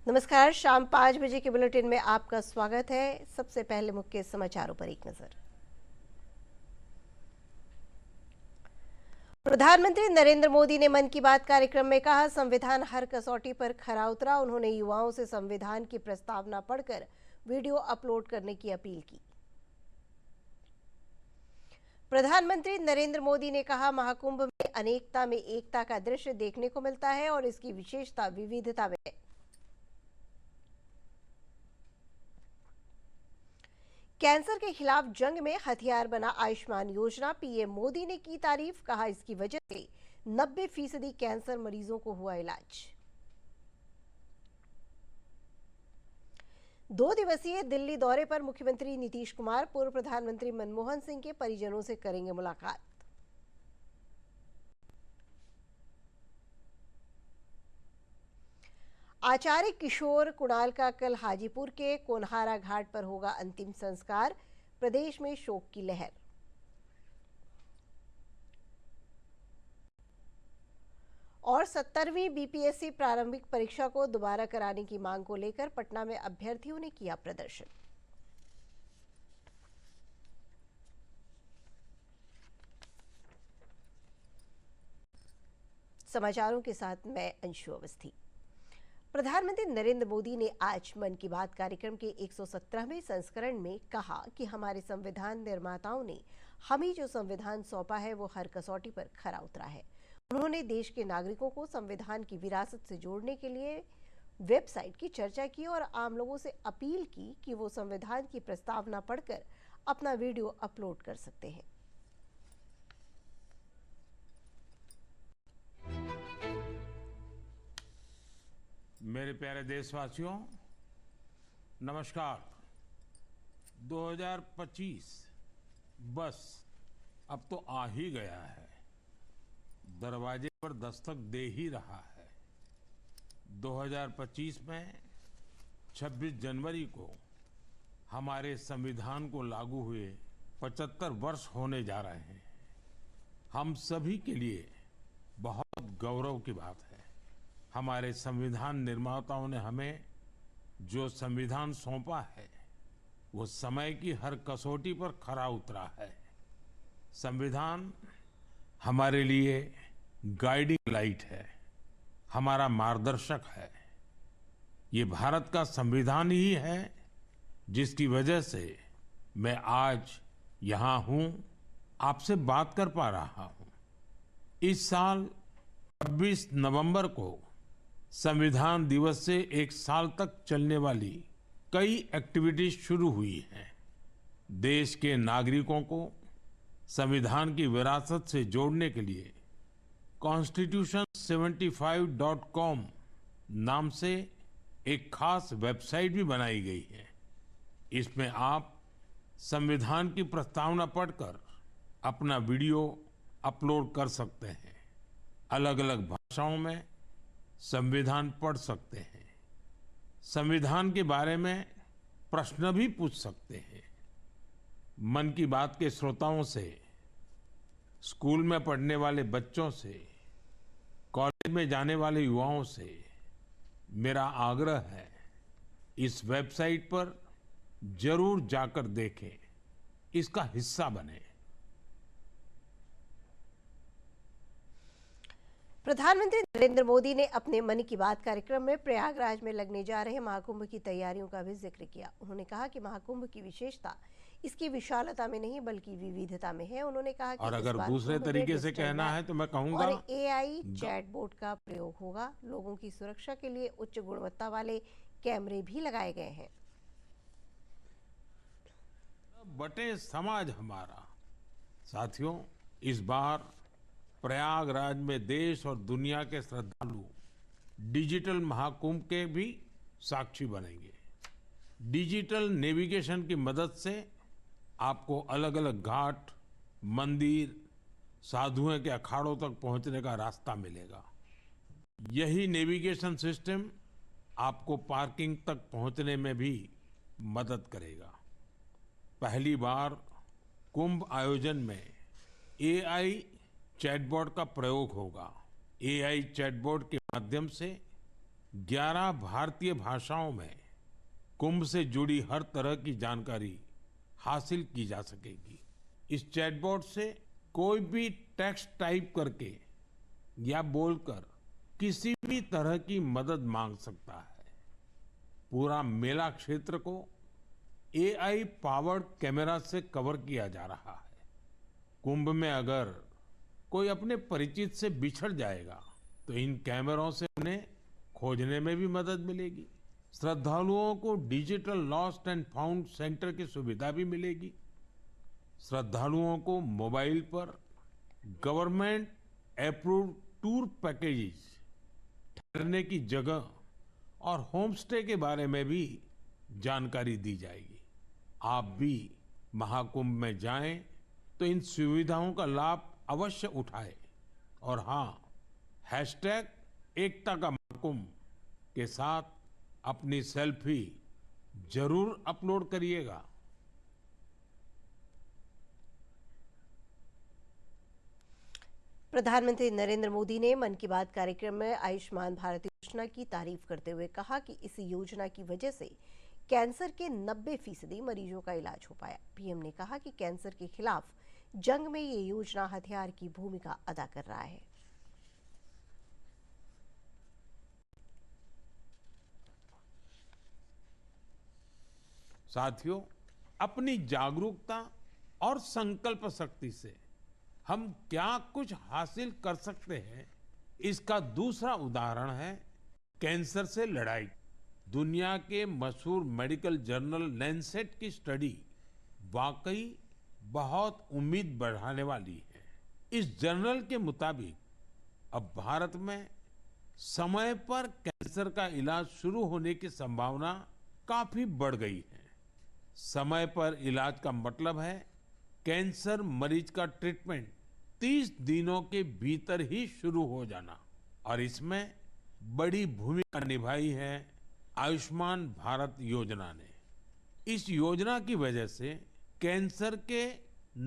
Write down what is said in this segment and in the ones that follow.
नमस्कार। शाम 5 बजे के बुलेटिन में आपका स्वागत है। सबसे पहले मुख्य समाचारों पर एक नजर। प्रधानमंत्री नरेंद्र मोदी ने मन की बात कार्यक्रम में कहा, संविधान हर कसौटी पर खरा उतरा। उन्होंने युवाओं से संविधान की प्रस्तावना पढ़कर वीडियो अपलोड करने की अपील की। प्रधानमंत्री नरेंद्र मोदी ने कहा, महाकुंभ में अनेकता में एकता का दृश्य देखने को मिलता है और इसकी विशेषता विविधता में है। कैंसर के खिलाफ जंग में हथियार बना आयुष्मान योजना। पीएम मोदी ने की तारीफ, कहा इसकी वजह से 90% कैंसर मरीजों को हुआ इलाज। 2 दिवसीय दिल्ली दौरे पर मुख्यमंत्री नीतीश कुमार पूर्व प्रधानमंत्री मनमोहन सिंह के परिजनों से करेंगे मुलाकात। आचार्य किशोर कुणाल का कल हाजीपुर के कोनहारा घाट पर होगा अंतिम संस्कार। प्रदेश में शोक की लहर। और 70वीं बीपीएससी प्रारंभिक परीक्षा को दोबारा कराने की मांग को लेकर पटना में अभ्यर्थियों ने किया प्रदर्शन। समाचारों के साथ मैं अंशु अवस्थी। प्रधानमंत्री नरेंद्र मोदी ने आज मन की बात कार्यक्रम के 117वें संस्करण में कहा कि हमारे संविधान निर्माताओं ने हमें जो संविधान सौंपा है वो हर कसौटी पर खरा उतरा है। उन्होंने देश के नागरिकों को संविधान की विरासत से जोड़ने के लिए वेबसाइट की चर्चा की और आम लोगों से अपील की कि वो संविधान की प्रस्तावना पढ़कर अपना वीडियो अपलोड कर सकते हैं। मेरे प्यारे देशवासियों, नमस्कार। 2025 बस अब तो आ ही गया है, दरवाजे पर दस्तक दे ही रहा है। 2025 में 26 जनवरी को हमारे संविधान को लागू हुए 75 वर्ष होने जा रहे हैं। हम सभी के लिए बहुत गौरव की बात है। हमारे संविधान निर्माताओं ने हमें जो संविधान सौंपा है वो समय की हर कसौटी पर खरा उतरा है। संविधान हमारे लिए गाइडिंग लाइट है, हमारा मार्गदर्शक है। ये भारत का संविधान ही है जिसकी वजह से मैं आज यहाँ हूँ, आपसे बात कर पा रहा हूँ। इस साल 26 नवंबर को संविधान दिवस से एक साल तक चलने वाली कई एक्टिविटीज शुरू हुई हैं। देश के नागरिकों को संविधान की विरासत से जोड़ने के लिए constitution75.com नाम से एक खास वेबसाइट भी बनाई गई है। इसमें आप संविधान की प्रस्तावना पढ़कर अपना वीडियो अपलोड कर सकते हैं। अलग अलग भाषाओं में संविधान पढ़ सकते हैं। संविधान के बारे में प्रश्न भी पूछ सकते हैं। मन की बात के श्रोताओं से, स्कूल में पढ़ने वाले बच्चों से, कॉलेज में जाने वाले युवाओं से मेरा आग्रह है, इस वेबसाइट पर जरूर जाकर देखें, इसका हिस्सा बने। प्रधानमंत्री नरेंद्र मोदी ने अपने मन की बात कार्यक्रम में प्रयागराज में लगने जा रहे महाकुंभ की तैयारियों का भी जिक्र किया। उन्होंने कहा कि महाकुंभ की विशेषता इसकी विशालता में नहीं बल्कि विविधता में है। उन्होंने कहा कि और अगर दूसरे तरीके से कहना है तो मैं कहूंगा, और एआई चैटबॉट का प्रयोग होगा। लोगों की सुरक्षा के लिए उच्च गुणवत्ता वाले कैमरे भी लगाए गए हैं। बटे समाज हमारा। साथियों, इस बार प्रयागराज में देश और दुनिया के श्रद्धालु डिजिटल महाकुंभ के भी साक्षी बनेंगे। डिजिटल नेविगेशन की मदद से आपको अलग अलग घाट, मंदिर, साधुओं के अखाड़ों तक पहुंचने का रास्ता मिलेगा। यही नेविगेशन सिस्टम आपको पार्किंग तक पहुंचने में भी मदद करेगा। पहली बार कुंभ आयोजन में एआई चैटबॉट का प्रयोग होगा। एआई चैटबॉट के माध्यम से 11 भारतीय भाषाओं में कुंभ से जुड़ी हर तरह की जानकारी हासिल की जा सकेगी। इस चैटबॉट से कोई भी टेक्स्ट टाइप करके या बोलकर किसी भी तरह की मदद मांग सकता है। पूरा मेला क्षेत्र को एआई पावर्ड कैमरा से कवर किया जा रहा है। कुंभ में अगर कोई अपने परिचित से बिछड़ जाएगा तो इन कैमरों से उन्हें खोजने में भी मदद मिलेगी। श्रद्धालुओं को digital lost and found centre की सुविधा भी मिलेगी। श्रद्धालुओं को मोबाइल पर गवर्नमेंट अप्रूव्ड टूर पैकेजेस, ठहरने की जगह और होम स्टे के बारे में भी जानकारी दी जाएगी। आप भी महाकुंभ में जाएं तो इन सुविधाओं का लाभ अवश्य उठाएं और हाँ, हैशटैग एकता का महाकुंभ के साथ अपनी सेल्फी जरूर अपलोड करिएगा। प्रधानमंत्री नरेंद्र मोदी ने मन की बात कार्यक्रम में आयुष्मान भारत योजना की तारीफ करते हुए कहा कि इस योजना की वजह से कैंसर के 90% मरीजों का इलाज हो पाया। पीएम ने कहा कि कैंसर के खिलाफ जंग में ये योजना हथियार की भूमिका अदा कर रहा है। साथियों, अपनी जागरूकता और संकल्प शक्ति से हम क्या कुछ हासिल कर सकते हैं, इसका दूसरा उदाहरण है कैंसर से लड़ाई। दुनिया के मशहूर मेडिकल जर्नल लैंसेट की स्टडी वाकई बहुत उम्मीद बढ़ाने वाली है। इस जर्नल के मुताबिक अब भारत में समय पर कैंसर का इलाज शुरू होने की संभावना काफी बढ़ गई है। समय पर इलाज का मतलब है कैंसर मरीज का ट्रीटमेंट 30 दिनों के भीतर ही शुरू हो जाना। और इसमें बड़ी भूमिका निभाई है आयुष्मान भारत योजना ने। इस योजना की वजह से कैंसर के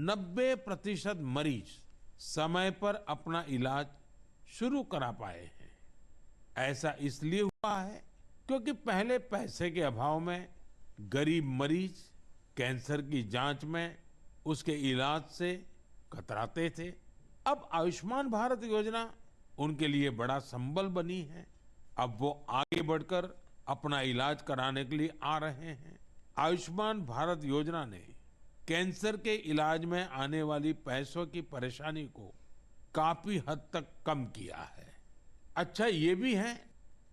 90% मरीज समय पर अपना इलाज शुरू करा पाए हैं। ऐसा इसलिए हुआ है क्योंकि पहले पैसे के अभाव में गरीब मरीज कैंसर की जांच में, उसके इलाज से कतराते थे। अब आयुष्मान भारत योजना उनके लिए बड़ा संबल बनी है। अब वो आगे बढ़कर अपना इलाज कराने के लिए आ रहे हैं। आयुष्मान भारत योजना ने कैंसर के इलाज में आने वाली पैसों की परेशानी को काफी हद तक कम किया है। अच्छा ये भी है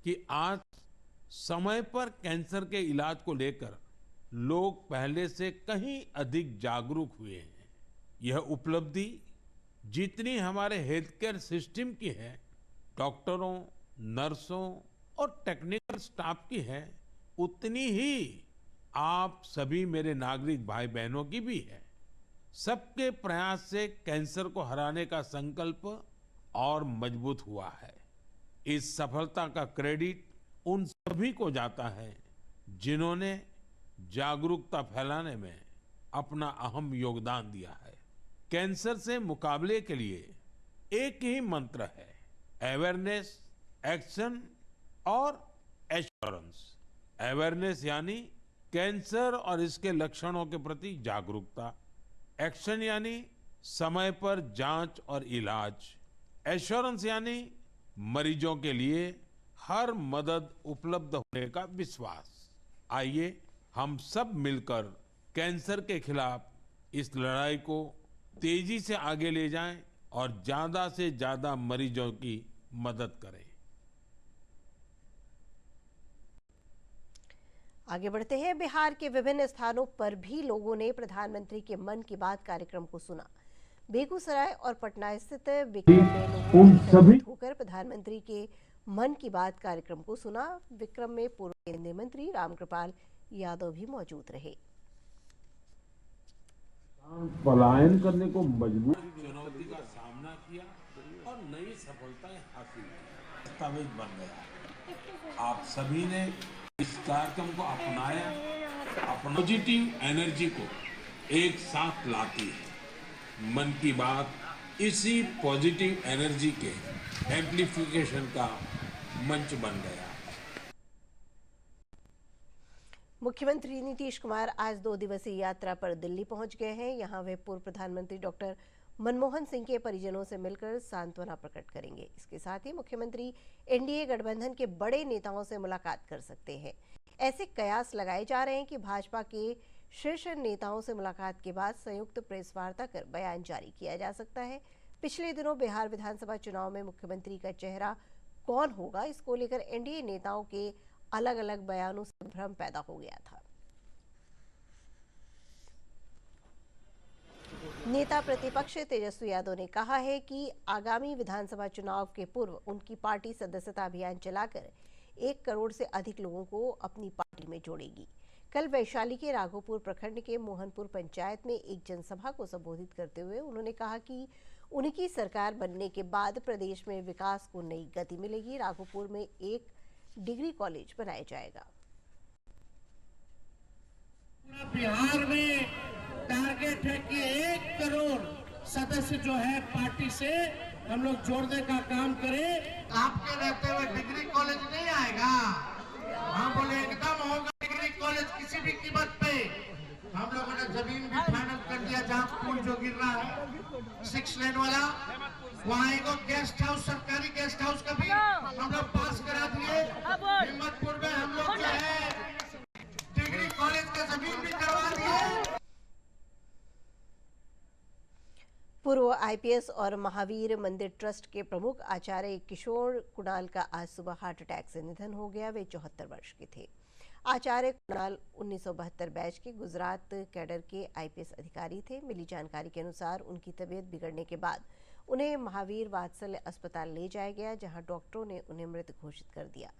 कि आज समय पर कैंसर के इलाज को लेकर लोग पहले से कहीं अधिक जागरूक हुए हैं। यह उपलब्धि जितनी हमारे हेल्थ केयर सिस्टम की है, डॉक्टरों, नर्सों और टेक्निकल स्टाफ की है, उतनी ही आप सभी मेरे नागरिक भाई बहनों की भी है। सबके प्रयास से कैंसर को हराने का संकल्प और मजबूत हुआ है। इस सफलता का क्रेडिट उन सभी को जाता है जिन्होंने जागरूकता फैलाने में अपना अहम योगदान दिया है। कैंसर से मुकाबले के लिए एक ही मंत्र है, अवेयरनेस, एक्शन और एश्योरेंस। अवेयरनेस यानी कैंसर और इसके लक्षणों के प्रति जागरूकता, एक्शन यानी समय पर जांच और इलाज, एश्योरेंस यानी मरीजों के लिए हर मदद उपलब्ध होने का विश्वास। आइए हम सब मिलकर कैंसर के खिलाफ इस लड़ाई को तेजी से आगे ले जाएं और ज्यादा से ज्यादा मरीजों की मदद करें। आगे बढ़ते हैं। बिहार के विभिन्न स्थानों पर भी लोगों ने प्रधानमंत्री के मन की बात कार्यक्रम को सुना। बेगूसराय और पटना स्थित विक्रम में लोगों ने एकत्रित होकर प्रधानमंत्री के मन की बात कार्यक्रम को सुना। विक्रम में पूर्व केंद्रीय मंत्री रामकृपाल यादव भी मौजूद रहे। पलायन करने को मजबूर चुनौती का सामना किया और नई सफलताएं हासिल की, दस्तावेज बन गया। आप सभी ने इस कार्यक्रम को अपनाया, अपना पॉजिटिव एनर्जी को एक साथ लाती है। मन की बात इसी पॉजिटिव एनर्जी के एम्प्लीफिकेशन का मंच बन गया। मुख्यमंत्री नीतीश कुमार आज 2 दिवसीय यात्रा पर दिल्ली पहुंच गए हैं। यहां वे पूर्व प्रधानमंत्री डॉक्टर मनमोहन सिंह के परिजनों से मिलकर सांत्वना प्रकट करेंगे। इसके साथ ही मुख्यमंत्री एनडीए गठबंधन के बड़े नेताओं से मुलाकात कर सकते हैं। ऐसे कयास लगाए जा रहे हैं कि भाजपा के शीर्ष नेताओं से मुलाकात के बाद संयुक्त प्रेस वार्ता कर बयान जारी किया जा सकता है। पिछले दिनों बिहार विधानसभा चुनाव में मुख्यमंत्री का चेहरा कौन होगा, इसको लेकर एनडीए नेताओं के अलग अलग बयानों से भ्रम पैदा हो गया था। नेता प्रतिपक्ष तेजस्वी यादव ने कहा है कि आगामी विधानसभा चुनाव के पूर्व उनकी पार्टी सदस्यता अभियान चलाकर 1 करोड़ से अधिक लोगों को अपनी पार्टी में जोड़ेगी। कल वैशाली के राघोपुर प्रखंड के मोहनपुर पंचायत में एक जनसभा को संबोधित करते हुए उन्होंने कहा कि उनकी सरकार बनने के बाद प्रदेश में विकास को नई गति मिलेगी। राघोपुर में एक डिग्री कॉलेज बनाया जाएगा। पूरा बिहार में टारगेट है कि 1 करोड़ सदस्य जो है पार्टी से हम लोग जोड़ने का काम करें। आपके रहते हुए डिग्री कॉलेज नहीं आएगा। हम बोले एकदम होगा डिग्री कॉलेज किसी भी कीमत पे। हम लोगों ने जमीन भी फाइनल कर दिया, जहाँ पुल जो गिर रहा है 6 लेन वाला, वहाँ एगो गेस्ट हाउस, सरकारी गेस्ट हाउस का भी हम लोग पास करा दिए। हिम्मतपुर में हम लोग जो है डिग्री कॉलेज का जमीन भी करवा दिए। पूर्व आईपीएस और महावीर मंदिर ट्रस्ट के प्रमुख आचार्य किशोर कुणाल का आज सुबह हार्ट अटैक से निधन हो गया। वे 74 वर्ष के थे। आचार्य कुणाल 1972 बैच के गुजरात कैडर के आईपीएस अधिकारी थे। मिली जानकारी के अनुसार उनकी तबीयत बिगड़ने के बाद उन्हें महावीर वात्सल्य अस्पताल ले जाया गया, जहां डॉक्टरों ने उन्हें मृत घोषित कर दिया।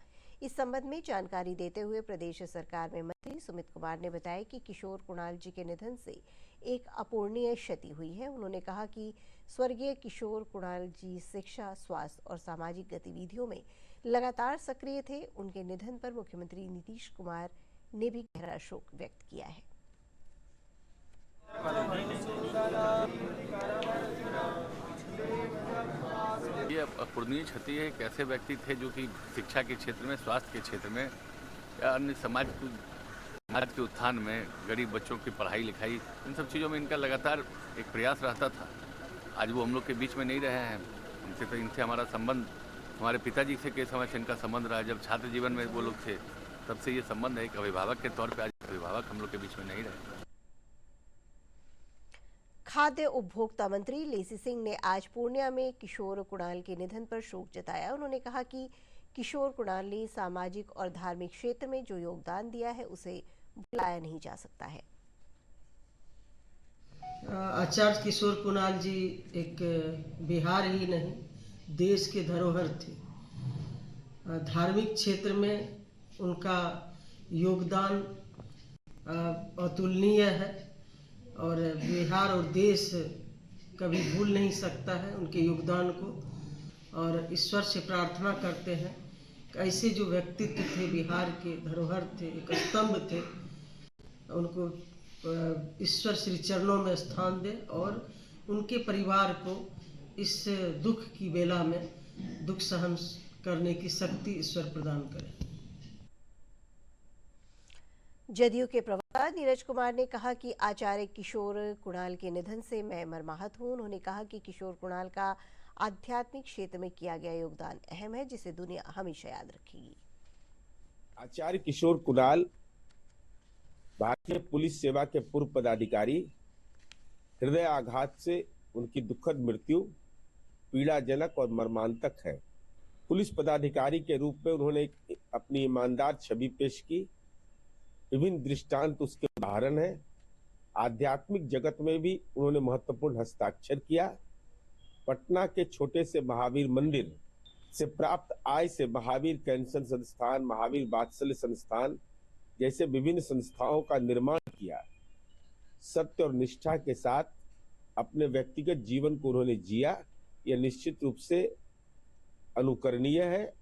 इस संबंध में जानकारी देते हुए प्रदेश सरकार में मंत्री सुमित कुमार ने बताया कि किशोर कुणाल जी के निधन से एक अपूरणीय क्षति हुई है। उन्होंने कहा कि स्वर्गीय किशोर कुणाल जी शिक्षा, स्वास्थ्य और सामाजिक गतिविधियों में लगातार सक्रिय थे। उनके निधन पर मुख्यमंत्री नीतीश कुमार ने भी गहरा शोक व्यक्त किया है। ये अपूरणीय क्षति है। एक ऐसे व्यक्ति थे जो कि शिक्षा के क्षेत्र में, स्वास्थ्य के क्षेत्र में या अन्य समाज के उत्थान में, गरीब बच्चों की पढ़ाई लिखाई, इन सब चीज़ों में इनका लगातार एक प्रयास रहता था। आज वो हम लोग के बीच में नहीं रहे हैं। इनसे हमारा संबंध हमारे पिताजी से के समय से इनका संबंध रहा। जब छात्र जीवन में वो लोग थे तब से ये संबंध है। एक अभिभावक के तौर पर आज अभिभावक हम लोग के बीच में नहीं रहे। खाद्य उपभोक्ता मंत्री लेसी सिंह ने आज पूर्णिया में किशोर कुणाल के निधन पर शोक जताया। उन्होंने कहा कि किशोर कुणाल ने सामाजिक और धार्मिक क्षेत्र में जो योगदान दिया है उसे भुलाया नहीं जा सकता है। आचार्य किशोर कुणाल जी एक बिहार ही नहीं देश के धरोहर थे। धार्मिक क्षेत्र में उनका योगदान अतुलनीय है और बिहार और देश कभी भूल नहीं सकता है उनके योगदान को। और ईश्वर से प्रार्थना करते हैं कि ऐसे जो व्यक्तित्व थे, बिहार के धरोहर थे, एक स्तंभ थे, उनको ईश्वर श्री चरणों में स्थान दे और उनके परिवार को इस दुख की बेला में दुख सहन करने की शक्ति ईश्वर प्रदान करे। जदयू के प्रवक्ता नीरज कुमार ने कहा कि आचार्य किशोर कुणाल के निधन से मैं मर्माहत हूं। उन्होंने कहा कि किशोर कुणाल का आध्यात्मिक क्षेत्र में किया गया योगदान अहम है, जिसे दुनिया हमेशा याद रखेगी। आचार्य किशोर कुणाल भारतीय पुलिस सेवा के पूर्व पदाधिकारी। हृदय आघात से उनकी दुखद मृत्यु पीड़ाजनक और मर्मांतक है। पुलिस पदाधिकारी के रूप में उन्होंने अपनी ईमानदार छवि पेश की। विभिन्न दृष्टांत उसके उदाहरण है। आध्यात्मिक जगत में भी उन्होंने महत्वपूर्ण हस्ताक्षर किया। पटना के छोटे से महावीर मंदिर से प्राप्त आय से महावीर कैंसर संस्थान, महावीर वात्सल्य संस्थान जैसे विभिन्न संस्थाओं का निर्माण किया। सत्य और निष्ठा के साथ अपने व्यक्तिगत जीवन को उन्होंने जिया। यह निश्चित रूप से अनुकरणीय है।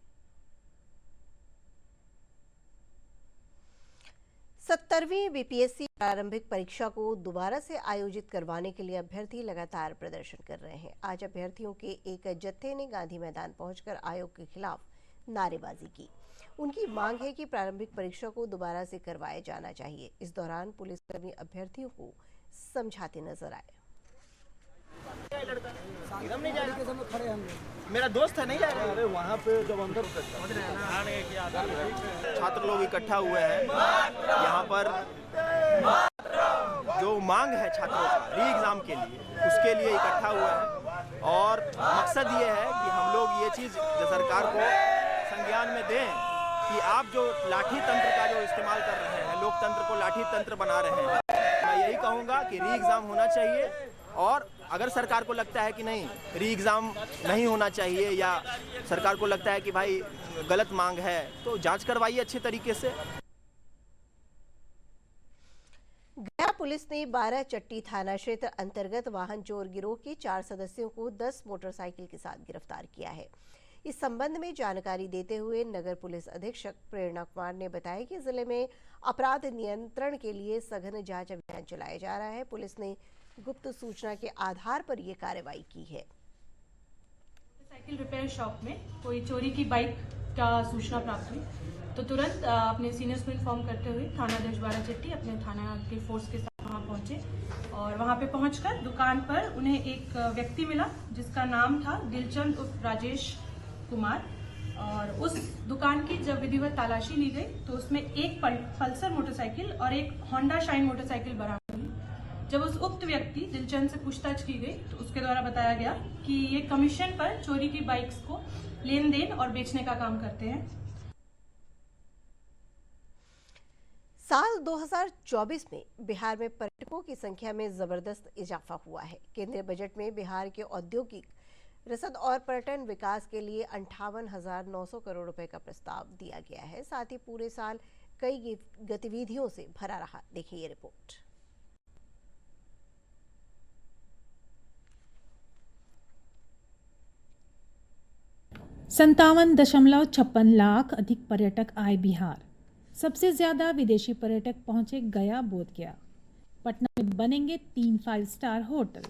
70वीं बीपीएससी प्रारंभिक परीक्षा को दोबारा से आयोजित करवाने के लिए अभ्यर्थी लगातार प्रदर्शन कर रहे हैं। आज अभ्यर्थियों के एक जत्थे ने गांधी मैदान पहुंचकर आयोग के खिलाफ नारेबाजी की। उनकी मांग है कि प्रारंभिक परीक्षा को दोबारा से करवाया जाना चाहिए। इस दौरान पुलिसकर्मी अभ्यर्थियों को समझाते नजर आए। एकदम नहीं जा रहे, खड़े हम मेरा दोस्त है, नहीं जा रहे। अरे वहाँ पे जब अंदर छात्र लोग इकट्ठा हुए हैं, यहाँ पर जो मांग है छात्रों का री एग्जाम के लिए, उसके लिए इकट्ठा हुआ है और मकसद ये है कि हम लोग ये चीज़ सरकार को संज्ञान में दें कि आप जो लाठी तंत्र का जो इस्तेमाल कर रहे हैं, लोकतंत्र को लाठी तंत्र बना रहे हैं। मैं यही कहूँगा कि री एग्ज़ाम होना चाहिए और अगर सरकार को लगता है कि नहीं री एग्ज़ाम नहीं होना चाहिए या सरकार को लगता है कि भाई गलत मांग है तो जांच करवाइए अच्छे तरीके से। गया पुलिस ने 12 चट्टी थाना क्षेत्र अंतर्गत वाहन चोर गिरोह के 4 सदस्यों को 10 मोटरसाइकिल के साथ गिरफ्तार किया है। इस संबंध में जानकारी देते हुए नगर पुलिस अधीक्षक प्रेरणा कुमार ने बताया कि जिले में अपराध नियंत्रण के लिए सघन जांच अभियान चलाया जा रहा है। पुलिस ने गुप्त सूचना के आधार पर यह कार्रवाई की है। साइकिल रिपेयर शॉप में कोई चोरी की बाइक का सूचना प्राप्त हुई तो तुरंत अपने सीनियर्स को इन्फॉर्म करते हुए थाना 12 चट्टी अपने थाना के फोर्स के साथ वहां पहुंचे और वहां पे पहुंचकर दुकान पर उन्हें एक व्यक्ति मिला जिसका नाम था दिलचंद उर्फ राजेश कुमार। और उस दुकान की जब विधिवत तलाशी ली गई तो उसमें एक पल्सर मोटरसाइकिल और एक होंडा शाइन मोटरसाइकिल बरामद हुई। जब उस उक्त व्यक्ति दिलचंद से पूछताछ की गई तो उसके द्वारा बताया गया कि ये कमीशन पर चोरी की बाइक्स को लेन देन और बेचने का काम करते हैं। साल 2024 में बिहार में पर्यटकों की संख्या में जबरदस्त इजाफा हुआ है। केंद्रीय बजट में बिहार के औद्योगिक रसद और पर्यटन विकास के लिए 58,900 करोड़ रुपए का प्रस्ताव दिया गया है। साथ ही पूरे साल कई गतिविधियों से भरा रहा। देखिए ये रिपोर्ट। $57.56 लाख अधिक पर्यटक आए बिहार। सबसे ज्यादा विदेशी पर्यटक पहुंचे गया बोधगया। पटना में बनेंगे 3 5 स्टार होटल।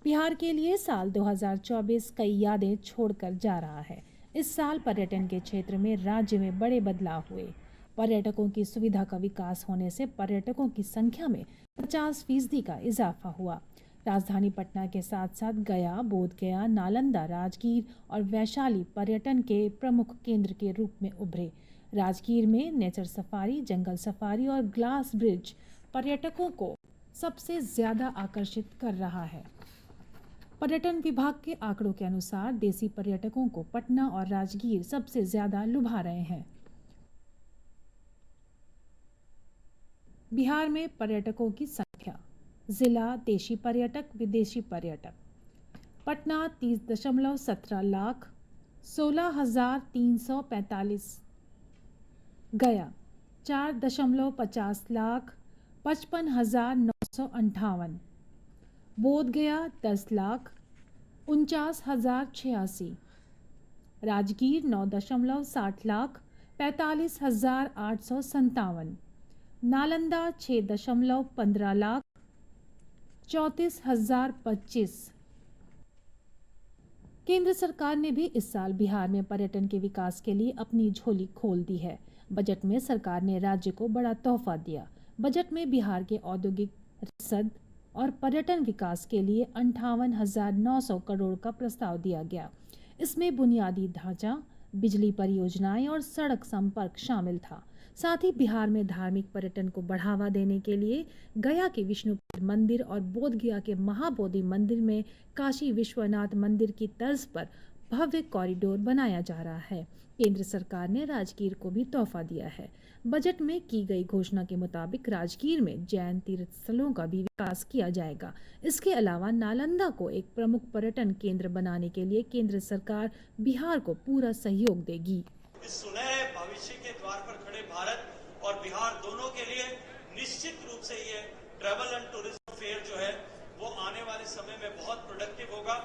बिहार के लिए साल 2024 कई यादें छोड़कर जा रहा है। इस साल पर्यटन के क्षेत्र में राज्य में बड़े बदलाव हुए। पर्यटकों की सुविधा का विकास होने से पर्यटकों की संख्या में 50% का इजाफा हुआ। राजधानी पटना के साथ साथ गया, बोधगया, नालंदा, राजगीर और वैशाली पर्यटन के प्रमुख केंद्र के रूप में उभरे। राजगीर में नेचर सफारी, जंगल सफारी और ग्लास ब्रिज पर्यटकों को सबसे ज्यादा आकर्षित कर रहा है। पर्यटन विभाग के आंकड़ों के अनुसार देसी पर्यटकों को पटना और राजगीर सबसे ज्यादा लुभा रहे हैं। बिहार में पर्यटकों की संख्या, जिला देशी पर्यटक, विदेशी पर्यटक। पटना 30.17 लाख, 16,345। गया 4.50 लाख, 55,958। बोधगया 10 लाख, 49,086। राजगीर 9.60 लाख, 45,857। नालंदा 6.15 लाख, 34,025। केंद्र सरकार ने भी इस साल बिहार में पर्यटन के विकास के लिए अपनी झोली खोल दी है। बजट में सरकार ने राज्य को बड़ा तोहफा दिया। बजट में बिहार के औद्योगिक रसद और पर्यटन विकास के लिए 58,900 करोड़ का प्रस्ताव दिया गया। इसमें बुनियादी ढांचा, बिजली परियोजनाएं और सड़क संपर्क शामिल था। साथ ही बिहार में धार्मिक पर्यटन को बढ़ावा देने के लिए गया के विष्णुपद मंदिर और बोधगया के महाबोधि मंदिर में काशी विश्वनाथ मंदिर की तर्ज पर भव्य कॉरिडोर बनाया जा रहा है। केंद्र सरकार ने राजगीर को भी तोहफा दिया है। बजट में की गई घोषणा के मुताबिक राजगीर में जैन तीर्थ स्थलों का भी विकास किया जाएगा। इसके अलावा नालंदा को एक प्रमुख पर्यटन केंद्र बनाने के लिए केंद्र सरकार बिहार को पूरा सहयोग देगी। इस सुनहरे भविष्य के द्वार पर खड़े भारत और बिहार दोनों के लिए निश्चित रूप से ये ट्रैवल एंड टूरिज्म फेयर जो है वो आने वाले समय में बहुत प्रोडक्टिव होगा।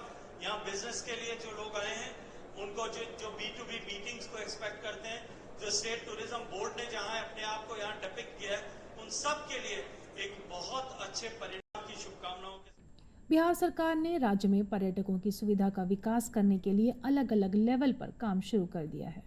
यहाँ बिजनेस के लिए जो लोग आए हैं उनको जो B2B मीटिंग्स को एक्सपेक्ट करते हैं, जो स्टेट टूरिज्म बोर्ड ने जहाँ अपने आप को यहाँ डिपिक्ट किया है, उन सब के लिए एक बहुत अच्छे परिणाम की शुभकामनाओं के। बिहार सरकार ने राज्य में पर्यटकों की सुविधा का विकास करने के लिए अलग अलग लेवल पर काम शुरू कर दिया है।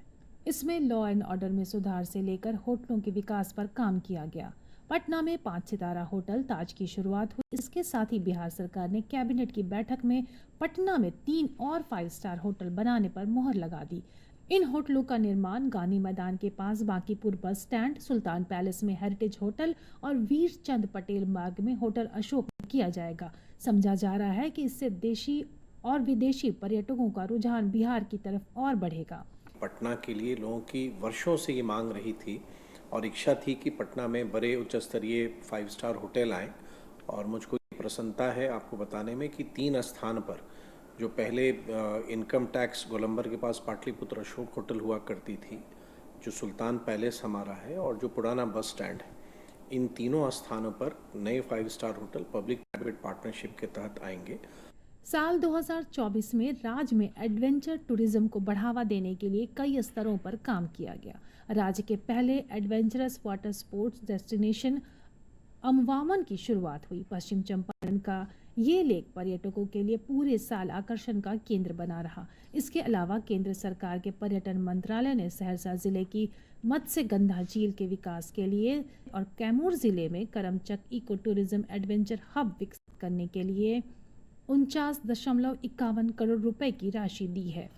इसमें लॉ एंड ऑर्डर में सुधार से लेकर होटलों के विकास पर काम किया गया। पटना में 5 सितारा होटल ताज की शुरुआत हुई। इसके साथ ही बिहार सरकार ने कैबिनेट की बैठक में पटना में 3 और 5 स्टार होटल बनाने पर मुहर लगा दी। इन होटलों का निर्माण गांधी मैदान के पास बांकीपुर बस स्टैंड, सुल्तान पैलेस में हेरिटेज होटल और वीर चंद पटेल मार्ग में होटल अशोक में किया जाएगा। समझा जा रहा है कि इससे देशी और विदेशी पर्यटकों का रुझान बिहार की तरफ और बढ़ेगा। पटना के लिए लोगों की वर्षों से ये मांग रही थी और इच्छा थी कि पटना में बड़े उच्च स्तरीय 5 स्टार होटल आएँ, और मुझको प्रसन्नता है आपको बताने में कि 3 स्थान पर जो पहले इनकम टैक्स गोलंबर के पास पाटलिपुत्र अशोक होटल हुआ करती थी, जो सुल्तान पैलेस हमारा है और जो पुराना बस स्टैंड है, इन तीनों स्थानों पर नए 5 star hotel public private partnership के तहत आएंगे। साल 2024 में राज्य में एडवेंचर टूरिज्म को बढ़ावा देने के लिए कई स्तरों पर काम किया गया। राज्य के पहले एडवेंचरस वाटर स्पोर्ट्स डेस्टिनेशन अमवामन की शुरुआत हुई। पश्चिम चंपारण का ये लेक पर्यटकों के लिए पूरे साल आकर्षण का केंद्र बना रहा। इसके अलावा केंद्र सरकार के पर्यटन मंत्रालय ने सहरसा जिले की मत्स्यगंधा झील के विकास के लिए और कैमूर जिले में करमचक इको टूरिज्म एडवेंचर हब विकसित करने के लिए 49.51 करोड़ रुपए की राशि दी है।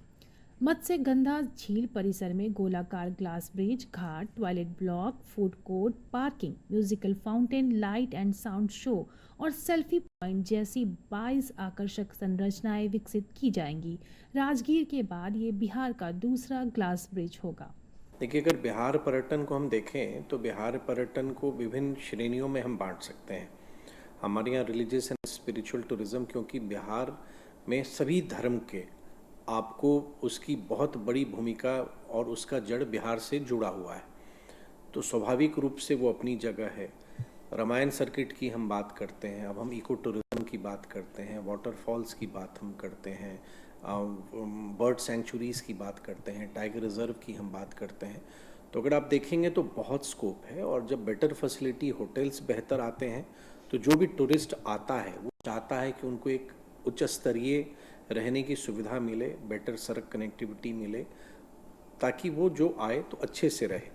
मत्स्यगंधा झील परिसर में गोलाकार glass bridge, Ghat, toilet block, food court, parking, musical fountain, light and sound show और सेल्फी पॉइंट जैसी 22 आकर्षक संरचनाएं विकसित की जाएंगी। राजगीर के बाद ये बिहार का दूसरा ग्लास ब्रिज होगा। देखिए, अगर बिहार पर्यटन को हम देखें तो बिहार पर्यटन को विभिन्न श्रेणियों में हम बांट सकते हैं। हमारे यहाँ रिलीजियस एंड स्पिरिचुअल टूरिज्म, क्योंकि बिहार में सभी धर्म के आपको उसकी बहुत बड़ी भूमिका और उसका जड़ बिहार से जुड़ा हुआ है, तो स्वाभाविक रूप से वो अपनी जगह है। रामायण सर्किट की हम बात करते हैं, अब हम इको टूरिज्म की बात करते हैं, वाटरफॉल्स की बात हम करते हैं, बर्ड सेंचुरीज की बात करते हैं, टाइगर रिजर्व की हम बात करते हैं। तो अगर आप देखेंगे तो बहुत स्कोप है, और जब बेटर फैसिलिटी, होटल्स बेहतर आते हैं तो जो भी टूरिस्ट आता है वो चाहता है कि उनको एक उच्च स्तरीय रहने की सुविधा मिले, बेटर सड़क कनेक्टिविटी मिले, ताकि वो जो आए तो अच्छे से रहे।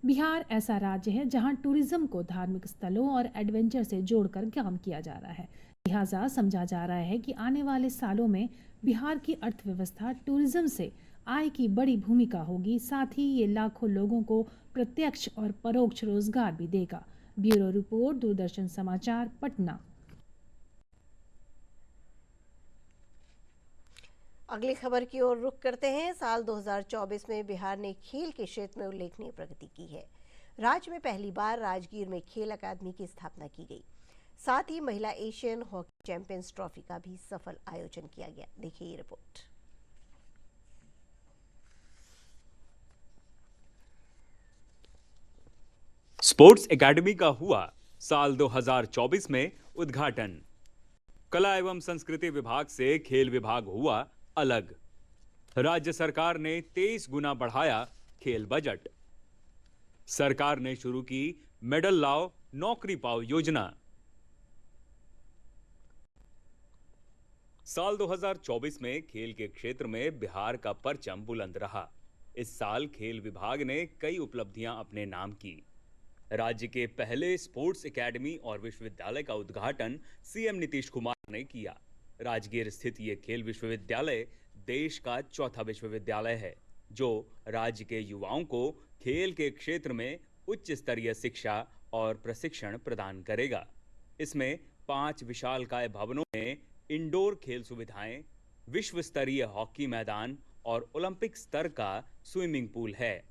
बिहार ऐसा राज्य है जहां टूरिज्म को धार्मिक स्थलों और एडवेंचर से जोड़कर काम किया जा रहा है। लिहाजा समझा जा रहा है कि आने वाले सालों में बिहार की अर्थव्यवस्था टूरिज्म से आय की बड़ी भूमिका होगी। साथ ही ये लाखों लोगों को प्रत्यक्ष और परोक्ष रोजगार भी देगा। ब्यूरो रिपोर्ट, दूरदर्शन समाचार, पटना। अगली खबर की ओर रुख करते हैं। साल 2024 में बिहार ने खेल के क्षेत्र में उल्लेखनीय प्रगति की है। राज्य में पहली बार राजगीर में खेल अकादमी की स्थापना की गई। साथ ही महिला एशियन हॉकी चैंपियंस ट्रॉफी का भी सफल आयोजन किया गया। देखिए ये रिपोर्ट। स्पोर्ट्स एकेडमी का हुआ साल 2024 में उद्घाटन। कला एवं संस्कृति विभाग से खेल विभाग हुआ अलग। राज्य सरकार ने 23 गुना बढ़ाया खेल बजट। सरकार ने शुरू की मेडल लाओ नौकरी पाओ योजना। साल 2024 में खेल के क्षेत्र में बिहार का परचम बुलंद रहा। इस साल खेल विभाग ने कई उपलब्धियां अपने नाम की। राज्य के पहले स्पोर्ट्स एकेडमी और विश्वविद्यालय का उद्घाटन सीएम नीतीश कुमार ने किया। राजगीर स्थित ये खेल विश्वविद्यालय देश का चौथा विश्वविद्यालय है जो राज्य के युवाओं को खेल के क्षेत्र में उच्च स्तरीय शिक्षा और प्रशिक्षण प्रदान करेगा। इसमें 5 विशालकाय भवनों में इंडोर खेल सुविधाएं, विश्व स्तरीय हॉकी मैदान और ओलंपिक स्तर का स्विमिंग पूल है।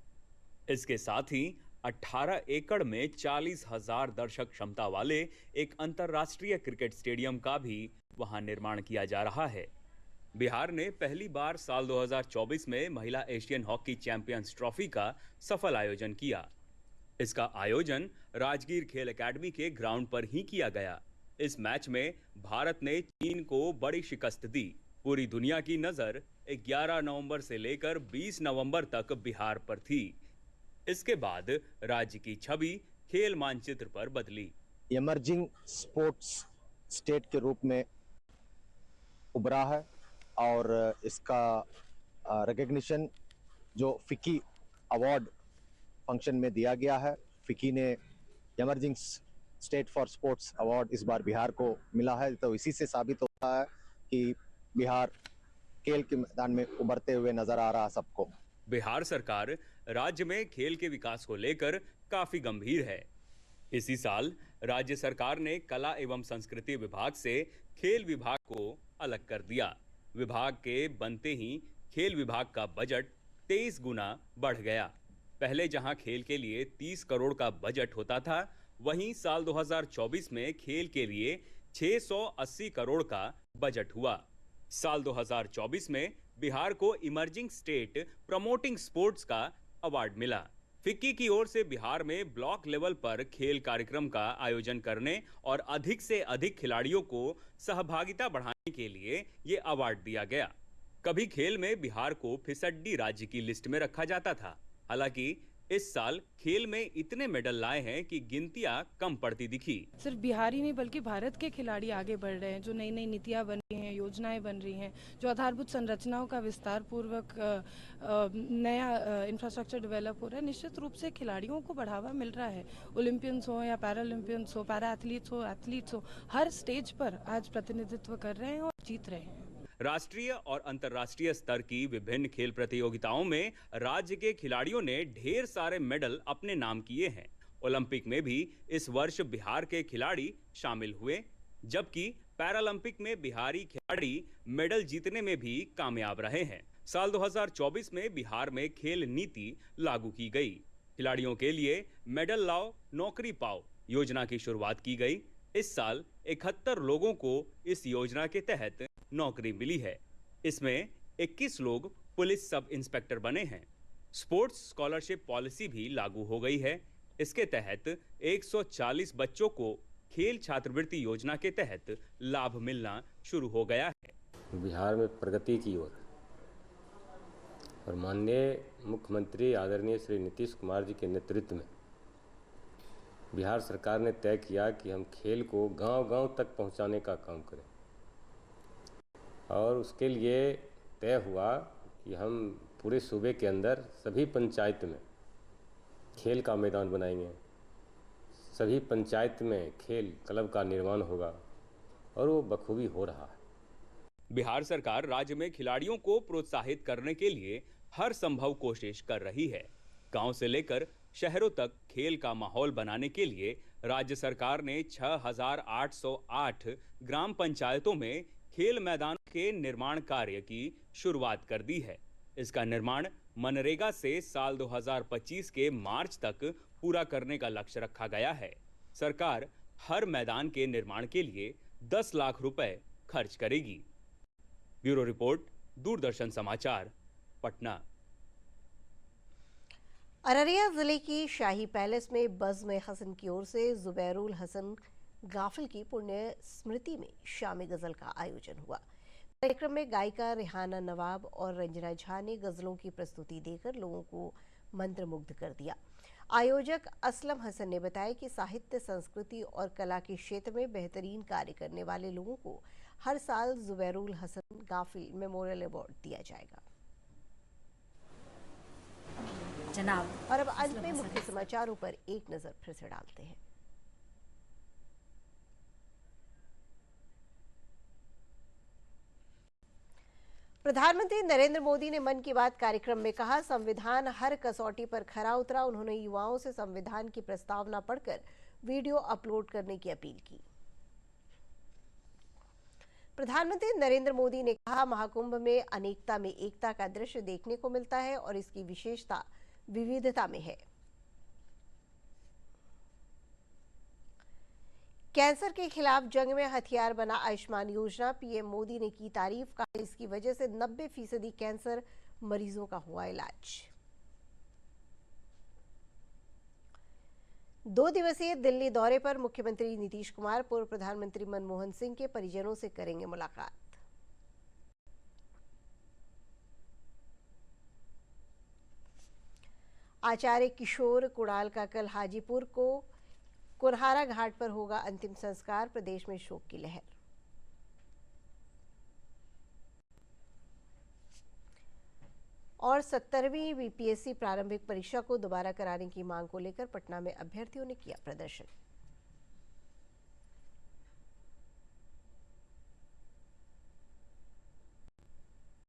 इसके साथ ही 18 एकड़ में 40,000 दर्शक क्षमता वाले एक अंतर्राष्ट्रीय क्रिकेट स्टेडियम का भी वहां निर्माण किया जा रहा है। बिहार ने पहली बार साल 2024 में महिला एशियन हॉकी चैंपियंस ट्रॉफी का सफल आयोजन किया। इसका आयोजन राजगीर खेल एकेडमी के ग्राउंड पर ही किया गया। इस मैच में भारत ने चीन को बड़ी शिकस्त दी। पूरी दुनिया की नजर 11 नवंबर से लेकर 20 नवंबर तक बिहार पर थी। इसके बाद राज्य की छवि खेल मानचित्र पर बदली। इमर्जिंग स्पोर्ट्स स्टेट के रूप में उभरा है और इसका रिकग्निशन जो फिक्की अवार्ड फंक्शन में दिया गया है। फिक्की ने emerging state for sports award इस बार बिहार को मिला है, तो इसी से साबित होता है कि बिहार खेल के मैदान में उभरते हुए नजर आ रहा सबको। बिहार सरकार राज्य में खेल के विकास को लेकर काफी गंभीर है। इसी साल राज्य सरकार ने कला एवं संस्कृति विभाग से खेल विभाग को अलग कर दिया। विभाग के बनते ही खेल विभाग का बजट 23 गुना बढ़ गया। पहले जहां खेल के लिए 30 करोड़ का बजट होता था, वहीं साल 2024 में खेल के लिए 680 करोड़ का बजट हुआ। साल 2024 में बिहार को इमर्जिंग स्टेट प्रमोटिंग स्पोर्ट्स का अवार्ड मिला। फिक्की की ओर से बिहार में ब्लॉक लेवल पर खेल कार्यक्रम का आयोजन करने और अधिक से अधिक खिलाड़ियों को सहभागिता बढ़ाने के लिए ये अवार्ड दिया गया। कभी खेल में बिहार को फिसड्डी राज्य की लिस्ट में रखा जाता था। हालांकि इस साल खेल में इतने मेडल लाए हैं कि गिनतियां कम पड़ती दिखी। सिर्फ बिहार ही नहीं बल्कि भारत के खिलाड़ी आगे बढ़ रहे हैं। जो नई नई नीतियां बन रही हैं, योजनाएं बन रही हैं, जो आधारभूत संरचनाओं का विस्तार पूर्वक नया इंफ्रास्ट्रक्चर डेवलप हो रहा है, निश्चित रूप से खिलाड़ियों को बढ़ावा मिल रहा है। ओलंपियंस हो या पैरालंपियंस हो, पैरा एथलीट्स हो, हर स्टेज पर आज प्रतिनिधित्व कर रहे हैं और जीत रहे हैं। राष्ट्रीय और अंतर्राष्ट्रीय स्तर की विभिन्न खेल प्रतियोगिताओं में राज्य के खिलाड़ियों ने ढेर सारे मेडल अपने नाम किए हैं। ओलंपिक में भी इस वर्ष बिहार के खिलाड़ी शामिल हुए, जबकि पैरालंपिक में बिहारी खिलाड़ी मेडल जीतने में भी कामयाब रहे हैं। साल 2024 में बिहार में खेल नीति लागू की गई। खिलाड़ियों के लिए मेडल लाओ नौकरी पाओ योजना की शुरुआत की गई। इस साल 71 लोगों को इस योजना के तहत नौकरी मिली है। इसमें 21 लोग पुलिस सब इंस्पेक्टर बने हैं। स्पोर्ट्स स्कॉलरशिप पॉलिसी भी लागू हो गई है। इसके तहत 140 बच्चों को खेल छात्रवृत्ति योजना के तहत लाभ मिलना शुरू हो गया है। बिहार में प्रगति की ओर और माननीय मुख्यमंत्री आदरणीय श्री नीतीश कुमार जी के नेतृत्व में बिहार सरकार ने तय किया कि हम खेल को गांव-गांव तक पहुंचाने का काम करें, और उसके लिए तय हुआ कि हम पूरे सूबे के अंदर सभी पंचायत में खेल का मैदान बनाएंगे। सभी पंचायत में खेल क्लब का निर्माण होगा और वो बखूबी हो रहा है। बिहार सरकार राज्य में खिलाड़ियों को प्रोत्साहित करने के लिए हर संभव कोशिश कर रही है। गांव से लेकर शहरों तक खेल का माहौल बनाने के लिए राज्य सरकार ने 6,808 ग्राम पंचायतों में खेल मैदानों के निर्माण कार्य की शुरुआत कर दी है। इसका निर्माण मनरेगा से साल 2025 के मार्च तक पूरा करने का लक्ष्य रखा गया है। सरकार हर मैदान के निर्माण के लिए 10 लाख रुपए खर्च करेगी। ब्यूरो रिपोर्ट, दूरदर्शन समाचार, पटना। अररिया जिले की शाही पैलेस में बज़्म हसन की ओर से जुबैरुल हसन गाफिल की पुण्य स्मृति में शामी गजल का आयोजन हुआ। कार्यक्रम में गायिका रेहाना नवाब और रंजना झा ने गजलों की प्रस्तुति देकर लोगों को मंत्रमुग्ध कर दिया। आयोजक असलम हसन ने बताया कि साहित्य, संस्कृति और कला के क्षेत्र में बेहतरीन कार्य करने वाले लोगों को हर साल जुबैरुल हसन गाफिल मेमोरियल अवार्ड दिया जाएगा। जनाब, और अब अंत में मुख्य समाचारों पर एक नजर फिर से डालते हैं। प्रधानमंत्री नरेंद्र मोदी ने मन की बात कार्यक्रम में कहा, संविधान हर कसौटी पर खरा उतरा। उन्होंने युवाओं से संविधान की प्रस्तावना पढ़कर वीडियो अपलोड करने की अपील की। प्रधानमंत्री नरेंद्र मोदी ने कहा, महाकुंभ में अनेकता में एकता का दृश्य देखने को मिलता है और इसकी विशेषता विविधता में है। कैंसर के खिलाफ जंग में हथियार बना आयुष्मान योजना, पीएम मोदी ने की तारीफ। कहा, इसकी वजह से 90% कैंसर मरीजों का हुआ इलाज। 2 दिवसीय दिल्ली दौरे पर मुख्यमंत्री नीतीश कुमार पूर्व प्रधानमंत्री मनमोहन सिंह के परिजनों से करेंगे मुलाकात। आचार्य किशोर कुणाल का कल हाजीपुर को कुरहारा घाट पर होगा अंतिम संस्कार। प्रदेश में शोक की लहर। और 70वीं बीपीएससी प्रारंभिक परीक्षा को दोबारा कराने की मांग को लेकर पटना में अभ्यर्थियों ने किया प्रदर्शन।